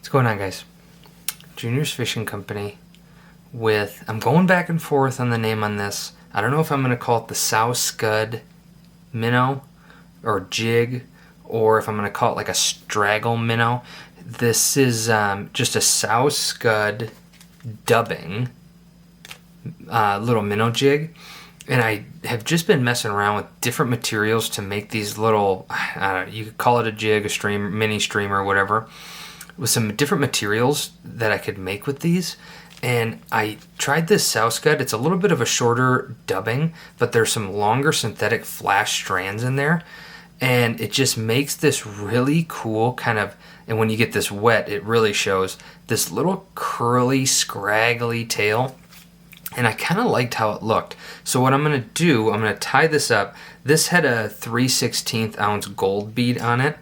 What's going on, guys? Junior's Fishing Company with, I'm going back and forth on the name on this. I don't know if I'm going to call it the Sow-Scud minnow or jig, or if I'm going to call it like a straggle minnow. This is just a Sow-Scud dubbing little minnow jig. And I have just been messing around with different materials to make these little, I don't know, you could call it a jig, a stream, mini streamer, whatever, with some different materials that I could make with these. And I tried this Sow-Scud. It's a little bit of a shorter dubbing, but there's some longer synthetic flash strands in there. And it just makes this really cool kind of, and when you get this wet, it really shows this little curly, scraggly tail. And I kind of liked how it looked. So what I'm going to do, I'm going to tie this up. This had a 3/16 ounce gold bead on it.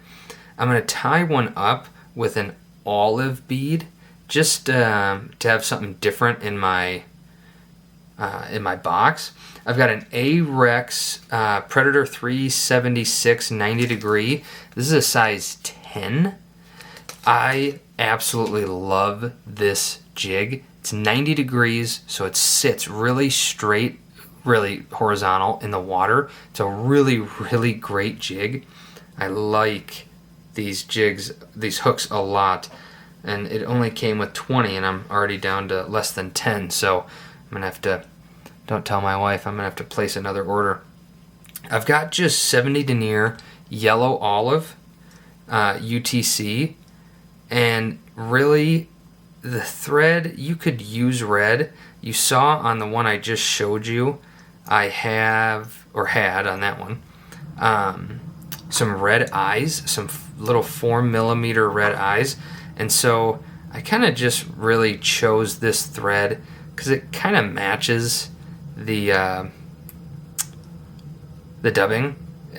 I'm going to tie one up with an olive bead, just to have something different in my box. I've got an Ahrex Predator 376 90 degree. This is a size 10. I absolutely love this jig. It's 90 degrees, so it sits really straight, really horizontal in the water. It's a really, really great jig. I like these jigs, these hooks a lot, and it only came with 20 and I'm already down to less than 10, so I'm gonna have to, don't tell my wife, I'm gonna have to place another order. I've got just 70 denier yellow olive UTC, and really the thread, you could use red. You saw on the one I just showed you, I have, or had on that one, some red eyes, some little 4mm red eyes. And so I kind of just really chose this thread because it kind of matches the dubbing.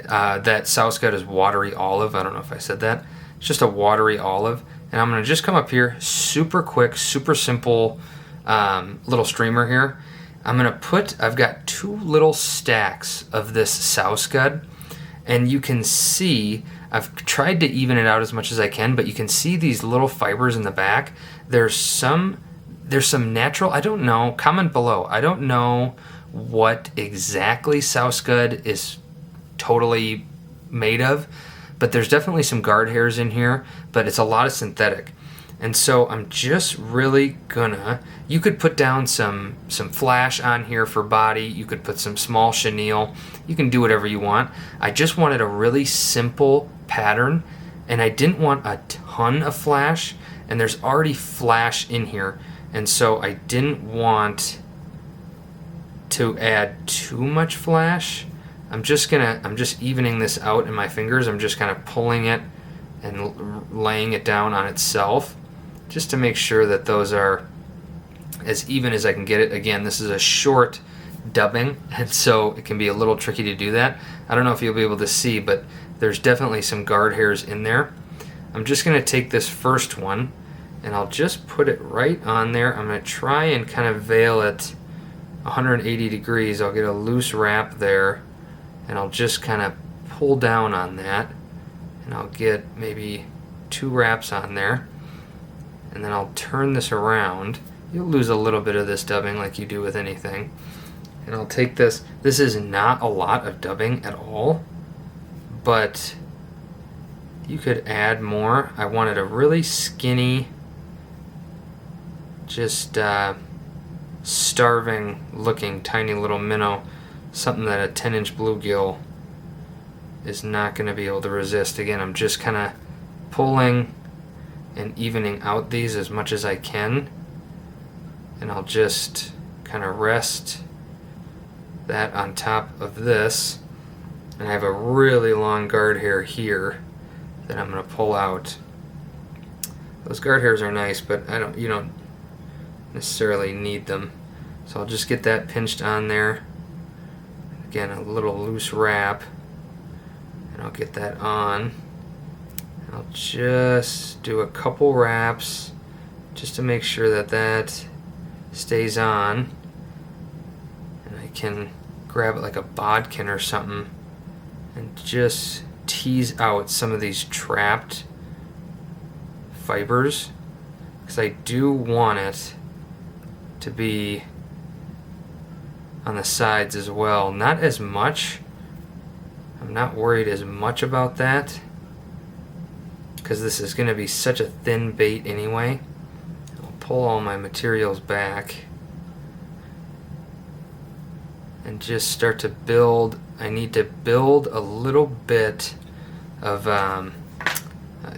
That Sow-Scud is watery olive. I don't know if I said that. It's just a watery olive. And I'm going to just come up here, super quick, super simple little streamer here. I'm going to put, I've got 2 little stacks of this Sow-Scud. And you can see, I've tried to even it out as much as I can, but you can see these little fibers in the back. There's some natural, I don't know, comment below. I don't know what exactly Sow-Scud is totally made of, but there's definitely some guard hairs in here, but it's a lot of synthetic. And so I'm just really gonna, you could put down some flash on here for body, you could put some small chenille, you can do whatever you want. I just wanted a really simple pattern, and I didn't want a ton of flash, and there's already flash in here, and so I didn't want to add too much flash. I'm just evening this out in my fingers. I'm just kind of pulling it and laying it down on itself, just to make sure that those are as even as I can get it. Again, this is a short dubbing, and so it can be a little tricky to do that. I don't know if you'll be able to see, but there's definitely some guard hairs in there. I'm just going to take this first one, and I'll just put it right on there. I'm going to try and kind of veil it 180 degrees. I'll get a loose wrap there, and I'll just kind of pull down on that, and I'll get maybe 2 wraps on there, and then I'll turn this around. You'll lose a little bit of this dubbing like you do with anything. And I'll take this. This is not a lot of dubbing at all, but you could add more. I wanted a really skinny, just starving looking tiny little minnow, something that a 10-inch bluegill is not going to be able to resist. Again, I'm just kind of pulling and evening out these as much as I can, and I'll just kind of rest that on top of this, and I have a really long guard hair here that I'm going to pull out. Those guard hairs are nice, but you don't necessarily need them, so I'll just get that pinched on there. Again, a little loose wrap, and I'll get that on. I'll just do a couple wraps just to make sure that that stays on, and I can grab it like a bodkin or something and just tease out some of these trapped fibers because I do want it to be on the sides as well. Not as much. I'm not worried as much about that because this is going to be such a thin bait anyway. I'll pull all my materials back and just start to build. I need to build a little bit of,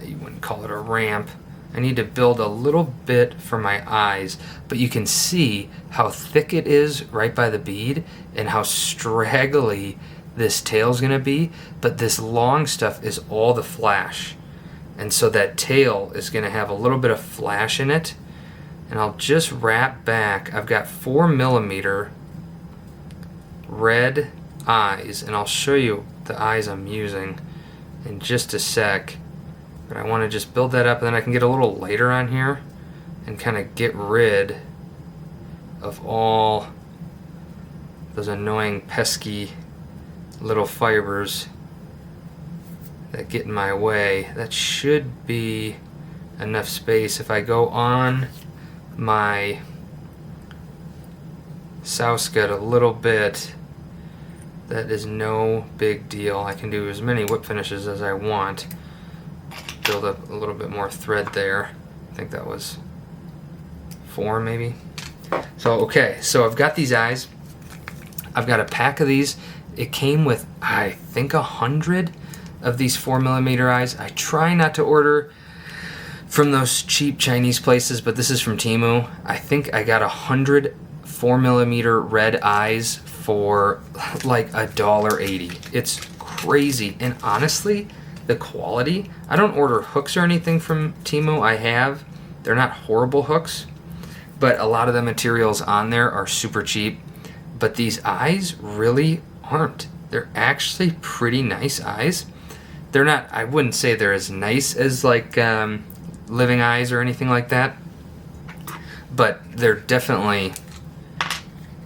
you wouldn't call it a ramp. I need to build a little bit for my eyes, but you can see how thick it is right by the bead and how straggly this tail's gonna be, but this long stuff is all the flash. And so that tail is gonna have a little bit of flash in it. And I'll just wrap back. I've got 4mm red eyes, and I'll show you the eyes I'm using in just a sec. But I want to just build that up, and then I can get a little lighter on here and kind of get rid of all those annoying, pesky little fibers that get in my way. That should be enough space. If I go on my Sow-Scud a little bit, that is no big deal. I can do as many whip finishes as I want. Build up a little bit more thread there. I think that was 4 maybe. So okay, so I've got these eyes. I've got a pack of these. It came with, I think, 100 of these 4mm eyes. I try not to order from those cheap Chinese places, but this is from Temu. I think I got 100 4mm red eyes for like $1.80. It's crazy. And honestly, the quality, I don't order hooks or anything from Temu. I have. They're not horrible hooks, but a lot of the materials on there are super cheap. But these eyes really aren't. They're actually pretty nice eyes. They're not, I wouldn't say they're as nice as like living eyes or anything like that, but they're definitely,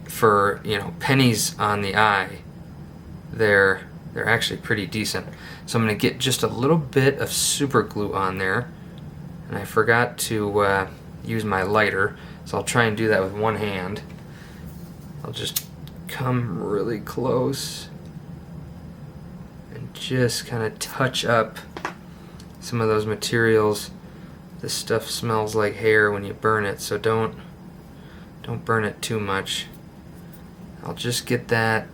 for, you know, pennies on the eye, they're actually pretty decent. So I'm going to get just a little bit of super glue on there, and I forgot to use my lighter, so I'll try and do that with one hand. I'll just come really close and just kind of touch up some of those materials. This stuff smells like hair when you burn it, so don't burn it too much. I'll just get that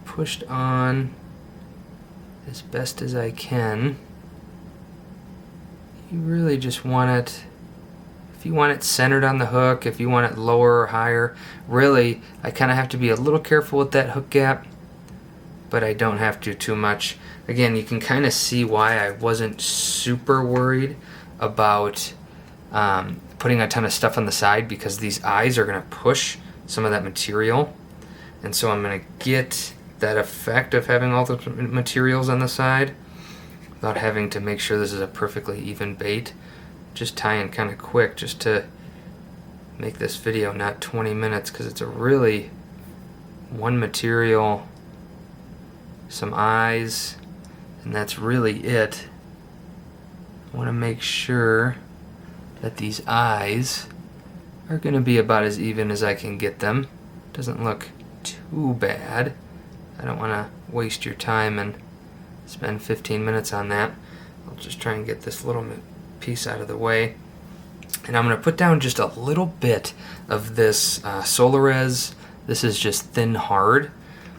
pushed on as best as I can. You really just want it, if you want it centered on the hook, if you want it lower or higher, really, I kind of have to be a little careful with that hook gap, but I don't have to too much. Again, you can kind of see why I wasn't super worried about putting a ton of stuff on the side, because these eyes are going to push some of that material, and so I'm going to get that effect of having all the materials on the side without having to make sure this is a perfectly even bait. Just tying kind of quick just to make this video not 20 minutes, because it's a really one material, some eyes, and that's really it. I want to make sure that these eyes are going to be about as even as I can get them. Doesn't look too bad. I don't want to waste your time and spend 15 minutes on that. I'll just try and get this little piece out of the way. And I'm going to put down just a little bit of this Solarez. This is just thin hard.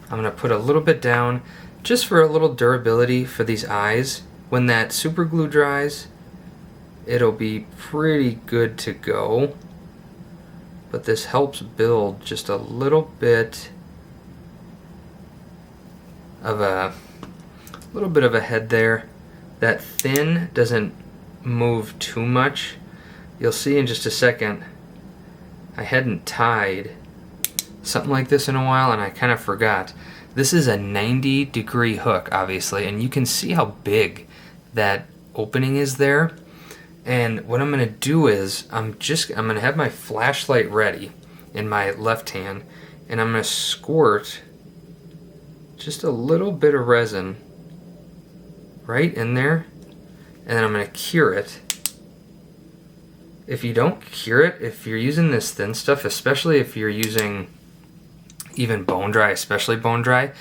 I'm going to put a little bit down just for a little durability for these eyes. When that super glue dries, it'll be pretty good to go. But this helps build just a little bit of a head there. That thin doesn't move too much. You'll see in just a second, I hadn't tied something like this in a while, and I kind of forgot. This is a 90-degree hook, obviously, and you can see how big that opening is there. And what I'm going to do is I'm going to have my flashlight ready in my left hand, and I'm going to squirt just a little bit of resin right in there, and then I'm going to cure it. if you don't cure it, if you're using this thin stuff, especially if you're using even bone dry, especially bone dry,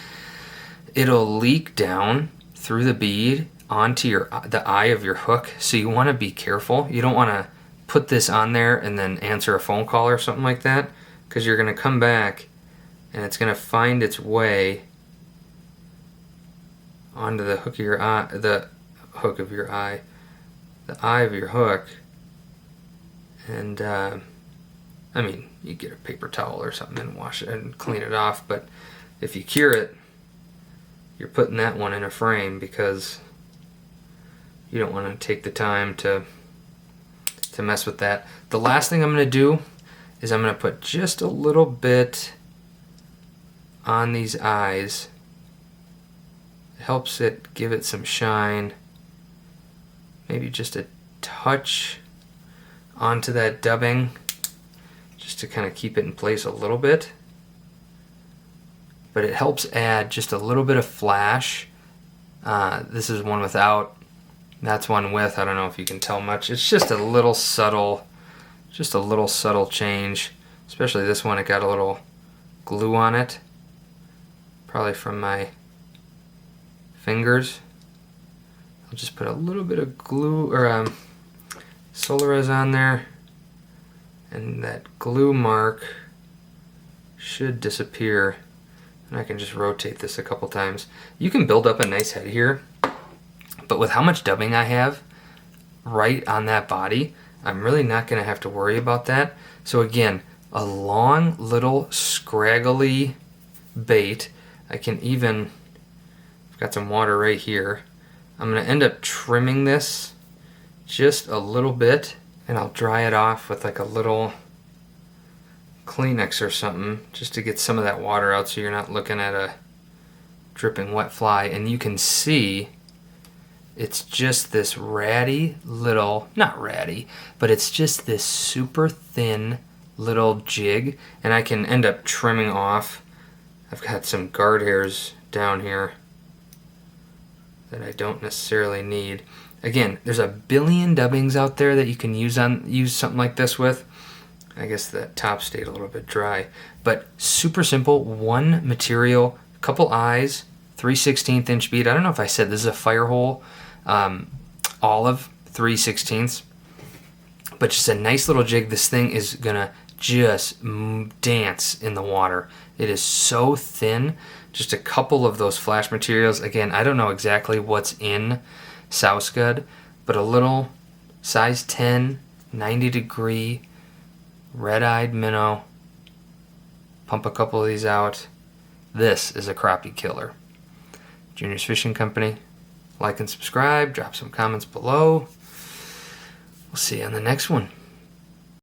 it'll leak down through the bead onto the eye of your hook. So you want to be careful. You don't want to put this on there and then answer a phone call or something like that, because you're going to come back and it's going to find its way onto the hook of your eye, the eye of your hook. And I mean, you get a paper towel or something and wash it and clean it off, but if you cure it, you're putting that one in a frame because you don't want to take the time to mess with that. The last thing I'm going to do is I'm going to put just a little bit on these eyes. It helps it give it some shine. Maybe just a touch onto that dubbing, just to kind of keep it in place a little bit. But it helps add just a little bit of flash. This is one without, that's one with. I don't know if you can tell much. It's just a little subtle change. Especially this one, it got a little glue on it, probably from my fingers. I'll just put a little bit of glue or Solarez on there, and that glue mark should disappear. And I can just rotate this a couple times. You can build up a nice head here, but with how much dubbing I have right on that body, I'm really not going to have to worry about that. So again, a long little scraggly bait. I can even, I've got some water right here. I'm going to end up trimming this just a little bit, and I'll dry it off with like a little Kleenex or something, just to get some of that water out so you're not looking at a dripping wet fly. And you can see it's just this ratty little, not ratty, but it's just this super thin little jig, and I can end up trimming off. I've got some guard hairs down here that I don't necessarily need. Again, there's a billion dubbings out there that you can use something like this with. I guess that top stayed a little bit dry, but super simple. One material, couple eyes, 3/16 inch bead. I don't know if I said this is a fire hole olive 3/16, but just a nice little jig. This thing is gonna just dance in the water. It is so thin. Just a couple of those flash materials. Again, I don't know exactly what's in Sow-Scud, but a little size 10, 90 degree red-eyed minnow. Pump a couple of these out. This is a crappie killer. Junior's Fishing Company. Like and subscribe. Drop some comments below. We'll see you on the next one.